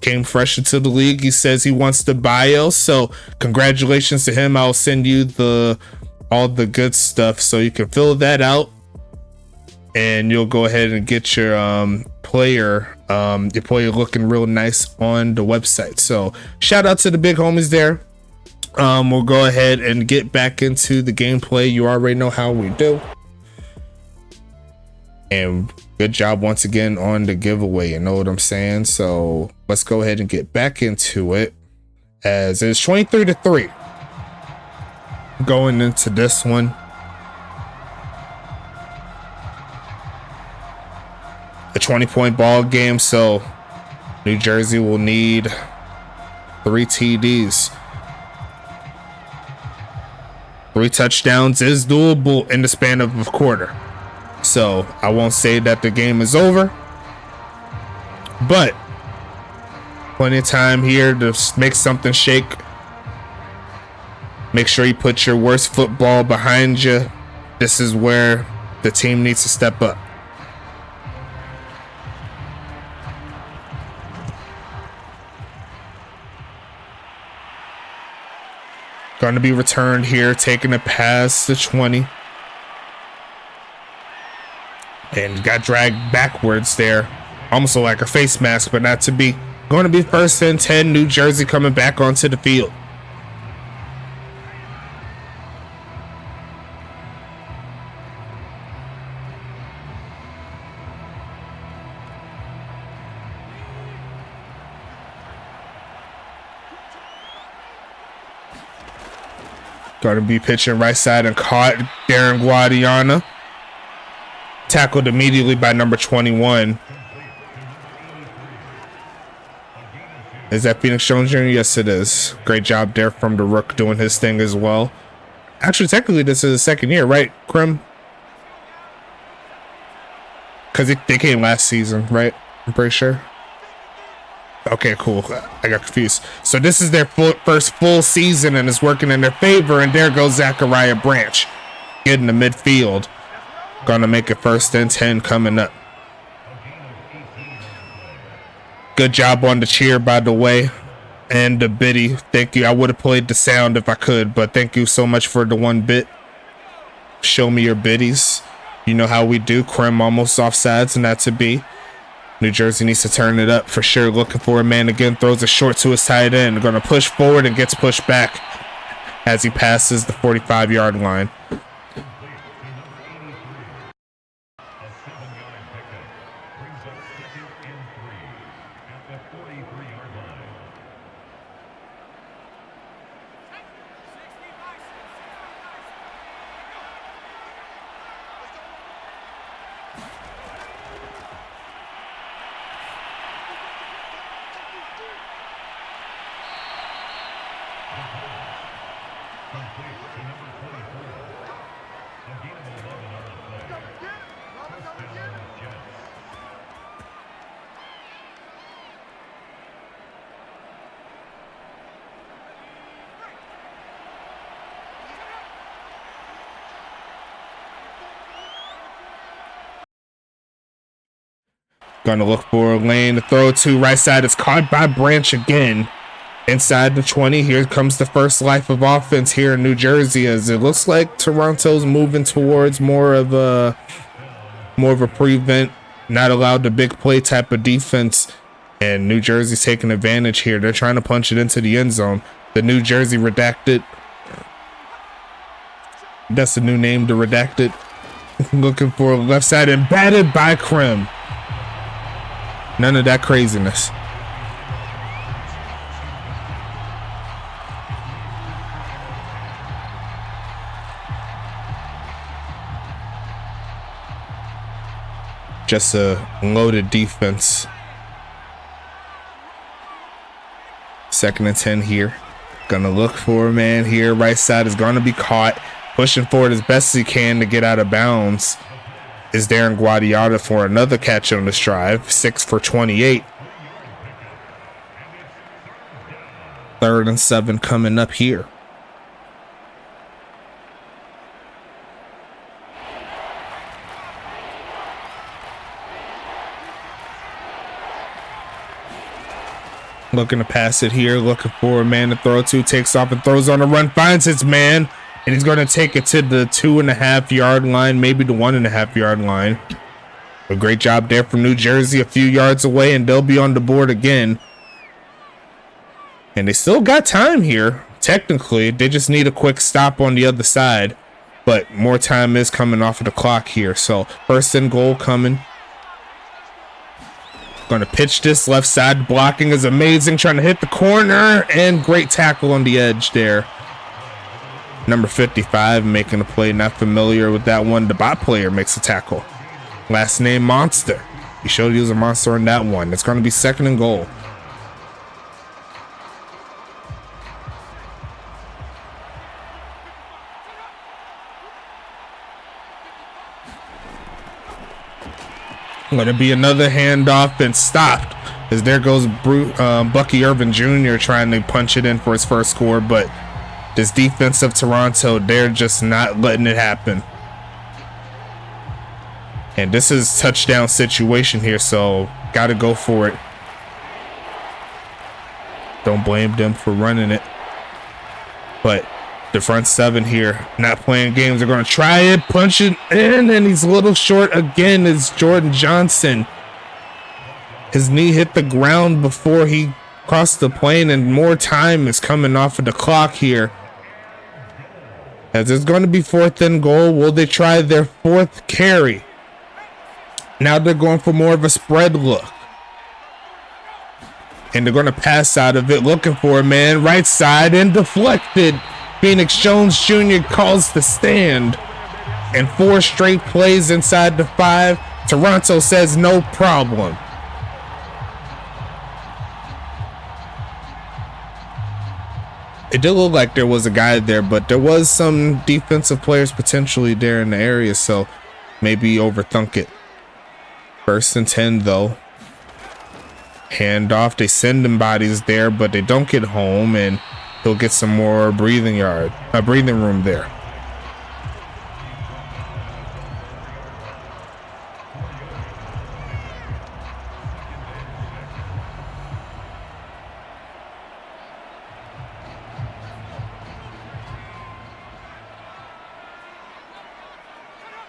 Came fresh into the league. He says he wants the bio, so congratulations to him. I'll send you all the good stuff so you can fill that out, and you'll go ahead and get your player looking real nice on the website. So shout out to the big homies there. We'll go ahead and get back into the gameplay. You already know how we do. And good job once again on the giveaway, you know what I'm saying? So let's go ahead and get back into it, as it's 23-3 going into this one. A 20-point ball game, so New Jersey will need 3 TDs. 3 touchdowns is doable in the span of a quarter. So I won't say that the game is over, but plenty of time here to make something shake. Make sure you put your worst football behind you. This is where the team needs to step up. Going to be returned here, taking a pass to 20. And got dragged backwards there. Almost like a face mask, but not to be. Going to be 1st and 10. New Jersey coming back onto the field. Going to be pitching right side and caught Darren Guadiana. Tackled immediately by number 21. Is that Phoenix Jones Jr.? Yes, it is. Great job there from the Rook doing his thing as well. Actually, technically, this is the 2nd year, right, Krim? Because they came last season, right? I'm pretty sure. Okay, cool. I got confused. So this is their first full season and it's working in their favor. And there goes Zachariah Branch getting the midfield. Gonna make it 1st and 10 coming up. Good job on the cheer, by the way. And the biddy. Thank you. I would have played the sound if I could, but thank you so much for the 1 bit. Show me your biddies. You know how we do. Krim almost offsides, and that's a B. New Jersey needs to turn it up for sure. Looking for a man again. Throws a short to his tight end. Going to push forward and gets pushed back as he passes the 45-yard line. Gonna look for a lane to throw to. Right side is caught by Branch again. Inside the 20. Here comes the first life of offense here in New Jersey, as it looks like Toronto's moving towards more of a prevent, not allowed the big play type of defense. And New Jersey's taking advantage here. They're trying to punch it into the end zone. The New Jersey Redacted. That's the new name, the Redacted. Looking for a left side and batted by Krim. None of that craziness. Just a loaded defense. 2nd and 10 here. Gonna look for a man here. Right side is gonna be caught. Pushing forward as best as he can to get out of bounds is Darren Guadiotta for another catch on this drive. 6 for 28. 3rd and 7 coming up here. Looking to pass it here. Looking for a man to throw to. Takes off and throws on a run. Finds his man. And he's going to take it to the 2.5-yard line, maybe the 1.5-yard line. A great job there from New Jersey, a few yards away, and they'll be on the board again. And they still got time here, technically. They just need a quick stop on the other side. But more time is coming off of the clock here. So 1st and goal coming. Going to pitch this left side. Blocking is amazing. Trying to hit the corner. And great tackle on the edge there. Number 55 making a play. Not familiar with that one. The bot player makes a tackle. Last name Monster. He showed he was a monster on that one. It's going to be 2nd and goal. Going to be another handoff and stopped. As there goes Bucky Irvin Jr. trying to punch it in for his first score, but this defense of Toronto, they're just not letting it happen. And this is touchdown situation here, so got to go for it. Don't blame them for running it. But the front 7 here, not playing games. They're going to try it, punch it in, and he's a little short again. Is Jordan Johnson. His knee hit the ground before he crossed the plane, and more time is coming off of the clock here. As it's going to be 4th and goal. Will they try their 4th carry? Now they're going for more of a spread look. And they're going to pass out of it, looking for a man. Right side and deflected. Phoenix Jones Jr. calls the stand. And 4 straight plays inside the 5. Toronto says no problem. It did look like there was a guy there, but there was some defensive players potentially there in the area, so maybe overthunk it. 1st and 10 though. Handoff. They send them bodies there, but they don't get home, and he'll get some more breathing room there.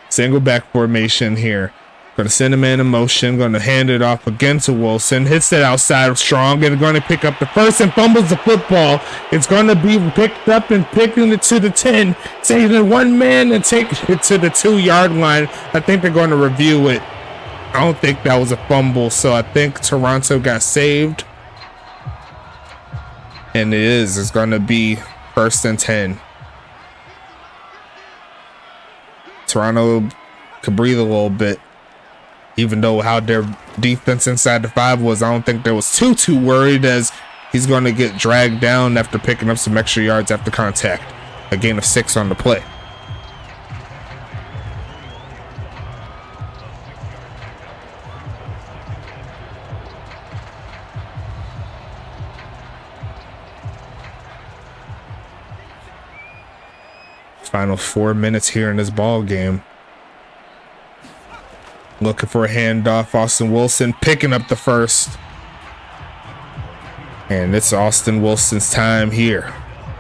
Single back formation here. Going to send a man in motion. Going to hand it off again to Wilson. Hits it outside strong and going to pick up the first and fumbles the football. It's going to be picked up and picking it to the 10. Taking one man and taking it to the 2-yard line. I think they're going to review it. I don't think that was a fumble, so I think Toronto got saved. And it is. It's going to be 1st and 10. Toronto could breathe a little bit, even though how their defense inside the 5 was. I don't think they was too worried, as he's going to get dragged down after picking up some extra yards after contact. A gain of 6 on the play. Final 4 minutes here in this ball game. Looking for a handoff. Austin Wilson picking up the first. And it's Austin Wilson's time here.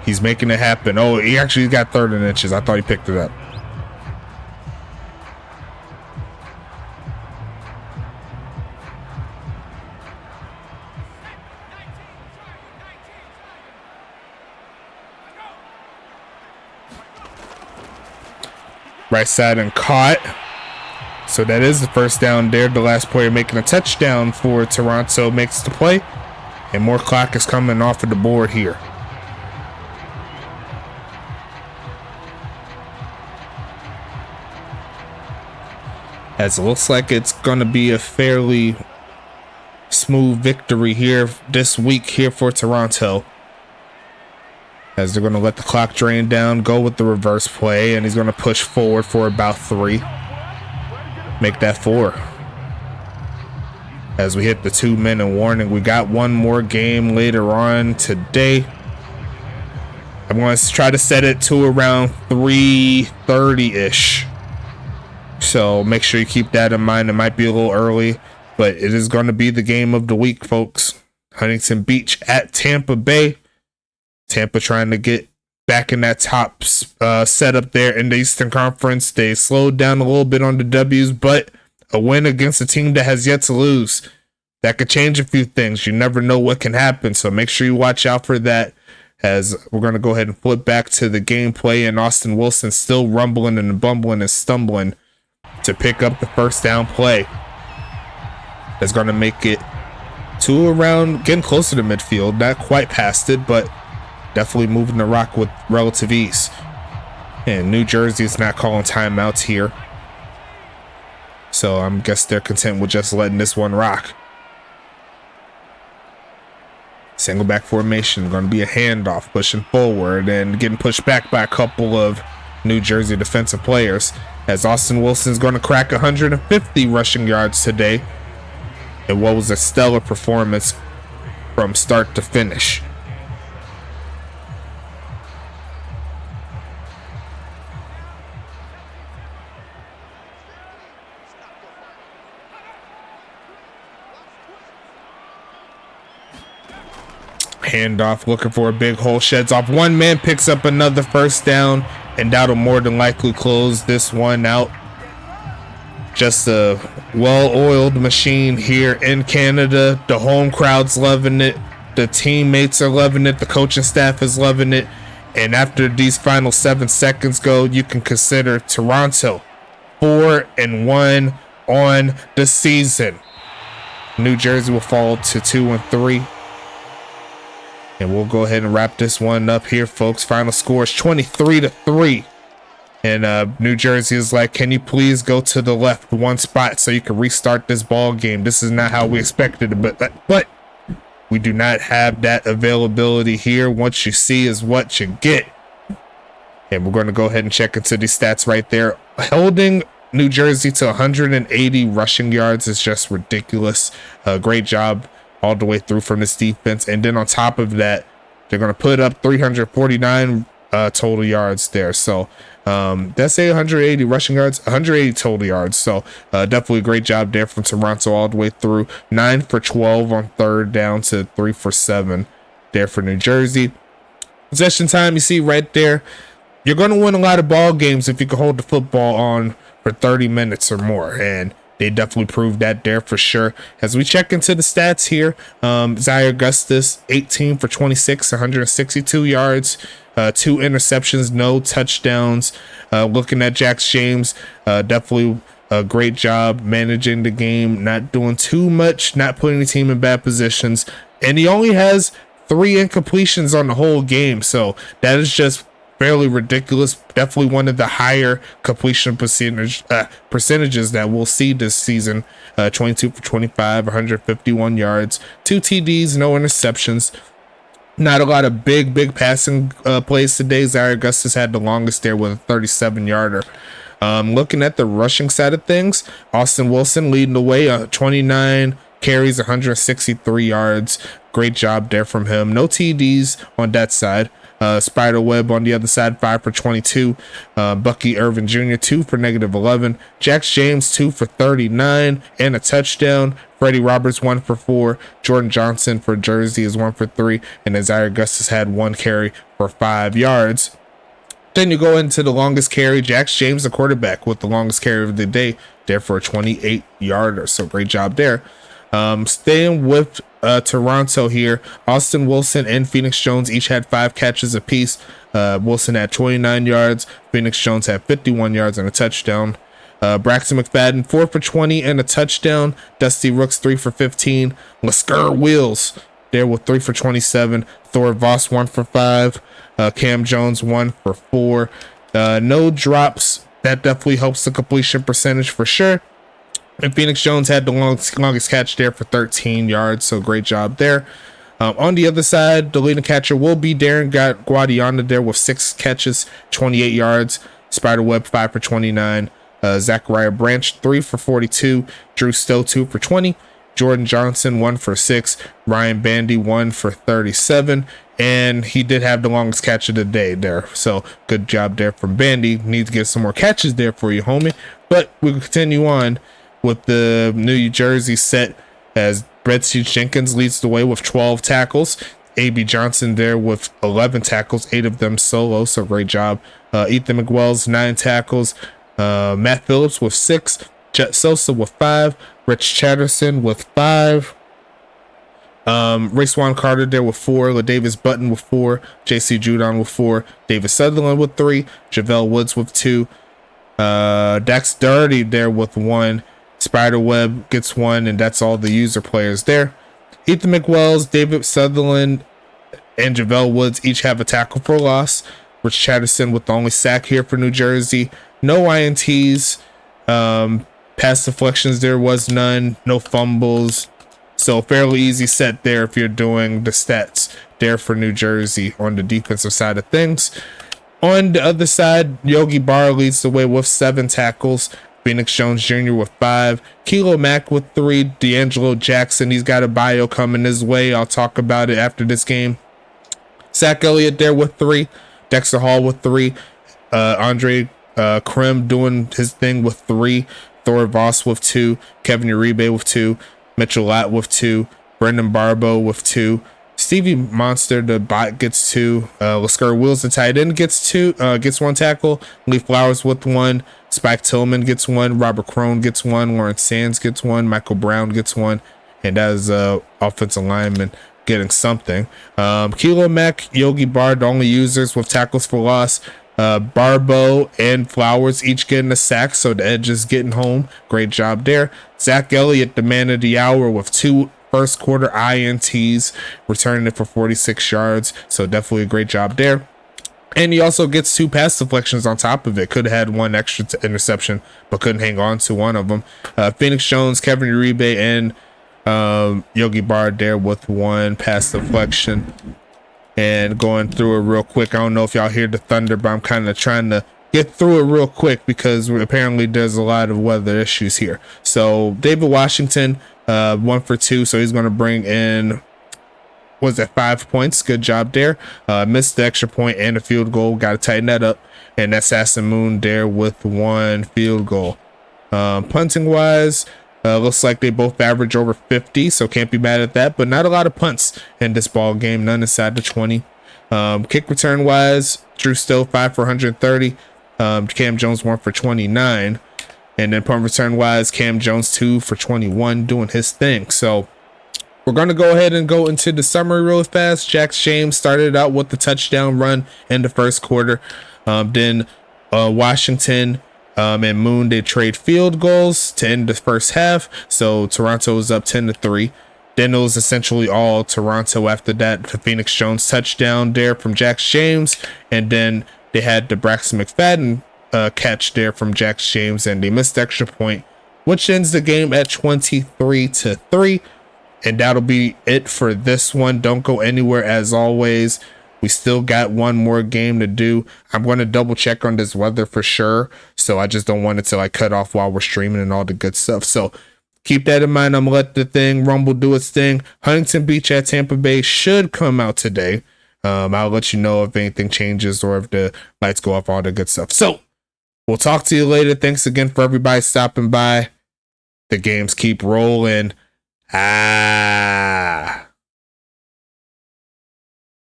He's making it happen. Oh, he actually got 3rd and inches. I thought he picked it up. Right side and caught. So that is the first down there. The last player making a touchdown for Toronto makes the play. And more clock is coming off of the board here. As it looks like it's going to be a fairly smooth victory here this week here for Toronto. As they're going to let the clock drain down, go with the reverse play, and he's going to push forward for about 3. Make that 4. As we hit the 2-minute warning, we got one more game later on today. I'm going to try to set it to around 3:30-ish. So make sure you keep that in mind. It might be a little early, but it is going to be the game of the week, folks. Huntington Beach at Tampa Bay. Tampa trying to get back in that top setup there in the Eastern Conference. They slowed down a little bit on the W's, but a win against a team that has yet to lose, that could change a few things. You never know what can happen, so make sure you watch out for that. As we're going to go ahead and flip back to the gameplay, and Austin Wilson still rumbling and bumbling and stumbling to pick up the first down play. That's going to make it to around, getting closer to midfield, not quite past it, but definitely moving the rock with relative ease. And New Jersey is not calling timeouts here, so I guess they're content with just letting this one rock. Single back formation, going to be a handoff, pushing forward and getting pushed back by a couple of New Jersey defensive players, as Austin Wilson's going to crack 150 rushing yards today in what was a stellar performance from start to finish. Handoff, looking for a big hole, sheds off one man, picks up another first down, and that'll more than likely close this one out. Just a well-oiled machine here in Canada. The home crowd's loving it, the teammates are loving it, the coaching staff is loving it, and after these final 7 seconds go, you can consider Toronto 4-1 on the season. New Jersey will fall to 2-3. And we'll go ahead and wrap this one up here, folks. Final score is 23-3. And New Jersey is like, can you please go to the left one spot so you can restart this ball game? This is not how we expected it, but we do not have that availability here. What you see is what you get. And we're going to go ahead and check into these stats right there. Holding New Jersey to 180 rushing yards is just ridiculous. Great job all the way through from this defense. And then on top of that, they're going to put up 349 total yards there. So that's 180 rushing yards, 180 total yards. So definitely a great job there from Toronto all the way through. 9 for 12 on third down to 3 for 7 there for New Jersey. Possession time, you see right there, you're going to win a lot of ball games if you can hold the football on for 30 minutes or more, and they definitely proved that there for sure. As we check into the stats here, Zaire Augustus, 18 for 26, 162 yards, 2 interceptions, no touchdowns. Looking at Jax James, definitely a great job managing the game, not doing too much, not putting the team in bad positions, and he only has 3 incompletions on the whole game, so that is just fairly ridiculous. Definitely one of the higher completion percentages that we'll see this season. 22 for 25, 151 yards, 2 TDs, no interceptions. Not a lot of big passing plays today. Zaire Augustus had the longest there with a 37-yarder. Looking at the rushing side of things, Austin Wilson leading the way, 29 carries, 163 yards. Great job there from him. No TDs on that side. Spiderweb on the other side, 5 for 22. Bucky Irvin Jr., 2 for -11. Jax James, 2 for 39 and a touchdown. Freddie Roberts, 1 for 4. Jordan Johnson for Jersey is 1 for 3. And Zaire Augustus had 1 carry for 5 yards. Then you go into the longest carry. Jax James, the quarterback, with the longest carry of the day, there for a 28-yarder. So great job there. Staying with Toronto here, Austin Wilson and Phoenix Jones each had 5 catches apiece. Wilson had 29 yards. Phoenix Jones had 51 yards and a touchdown. Braxton McFadden, 4 for 20 and a touchdown. Dusty Rooks, 3 for 15. Lasker Wheels there with 3 for 27. Thor Voss, 1 for 5. Cam Jones, 1 for 4. No drops. That definitely helps the completion percentage for sure. And Phoenix Jones had the longest catch there for 13 yards, so great job there. On the other side, the leading catcher will be Darren Guadiana there with 6 catches, 28 yards. Spiderweb, 5 for 29. Zachariah Branch, 3 for 42. Drew Stowe, 2 for 20. Jordan Johnson, 1 for 6. Ryan Bandy, 1 for 37. And he did have the longest catch of the day there. So good job there from Bandy. Need to get some more catches there for you, homie. But we'll continue on with the New Jersey set as Betsy Jenkins leads the way with 12 tackles. A.B. Johnson there with 11 tackles, 8 of them solo, so great job. Ethan McWells, 9 tackles. Matt Phillips with 6. Jet Sosa with 5. Rich Chatterson with 5. Ray Swan Carter there with 4. LaDavis Button with 4. J.C. Judon with 4. David Sutherland with 3. Javale Woods with 2. Dax Doherty there with 1. Spiderweb gets 1, and that's all the user players there. Ethan McWells, David Sutherland, and Javale Woods each have a tackle for loss. Rich Chatterson with the only sack here for New Jersey. No INTs. Pass deflections, there was none. No fumbles. So fairly easy set there if you're doing the stats there for New Jersey on the defensive side of things. On the other side, Yogi Barr leads the way with 7 tackles. Phoenix Jones Jr. with 5. Kilo Mack with 3. D'Angelo Jackson, he's got a bio coming his way. I'll talk about it after this game. Zach Elliott there with 3. Dexter Hall with 3. Andre Krim doing his thing with 3. Thor Voss with 2. Kevin Uribe with 2. Mitchell Lott with 2. Brendan Barbo with 2. Stevie Monster, the bot, gets 2. Lasker Wheels, the tight end, gets 1 tackle. Lee Flowers with 1. Spike Tillman gets 1. Robert Crone gets 1. Lawrence Sands gets 1. Michael Brown gets 1. And that is offensive lineman getting something. Kilo Mack, Yogi Barr, the only users with tackles for loss. Barbo and Flowers each getting a sack, so the edge is getting home. Great job there. Zach Elliott, the man of the hour, with 2 first quarter INTs, returning it for 46 yards. So definitely a great job there. And he also gets 2 pass deflections on top of it. Could have had 1 extra interception, but couldn't hang on to one of them. Phoenix Jones, Kevin Uribe, and Yogi Barr there with 1 pass deflection. And going through it real quick, I don't know if y'all hear the thunder, but I'm kind of trying to get through it real quick because apparently there's a lot of weather issues here. So David Washington, 1 for 2. So he's going to bring in, was it 5 points? Good job there. Missed the extra point and a field goal. Got to tighten that up. And Assassin Moon there with 1 field goal. Punting wise, looks like they both average over 50, so can't be mad at that. But not a lot of punts in this ball game. None inside the 20. Kick return wise, Drew Stowe 5 for 130. Cam Jones 1 for 29. And then punt return wise, Cam Jones 2 for 21, doing his thing. So we're going to go ahead and go into the summary real fast. Jax James started out with the touchdown run in the first quarter. Then Washington and Moon, they trade field goals to end the first half. So Toronto was up 10-3. Then it was essentially all Toronto after that. The Phoenix Jones touchdown there from Jax James. And then they had the Braxton McFadden catch there from Jax James. And they missed the extra point, which ends the game at 23-3. And that'll be it for this one. Don't go anywhere as always. We still got one more game to do. I'm going to double check on this weather for sure. So I just don't want it to like cut off while we're streaming and all the good stuff. So keep that in mind. I'm going to let the thing Rumble do its thing. Huntington Beach at Tampa Bay should come out today. I'll let you know if anything changes or if the lights go off, all the good stuff. So we'll talk to you later. Thanks again for everybody stopping by. The games keep rolling. Ah.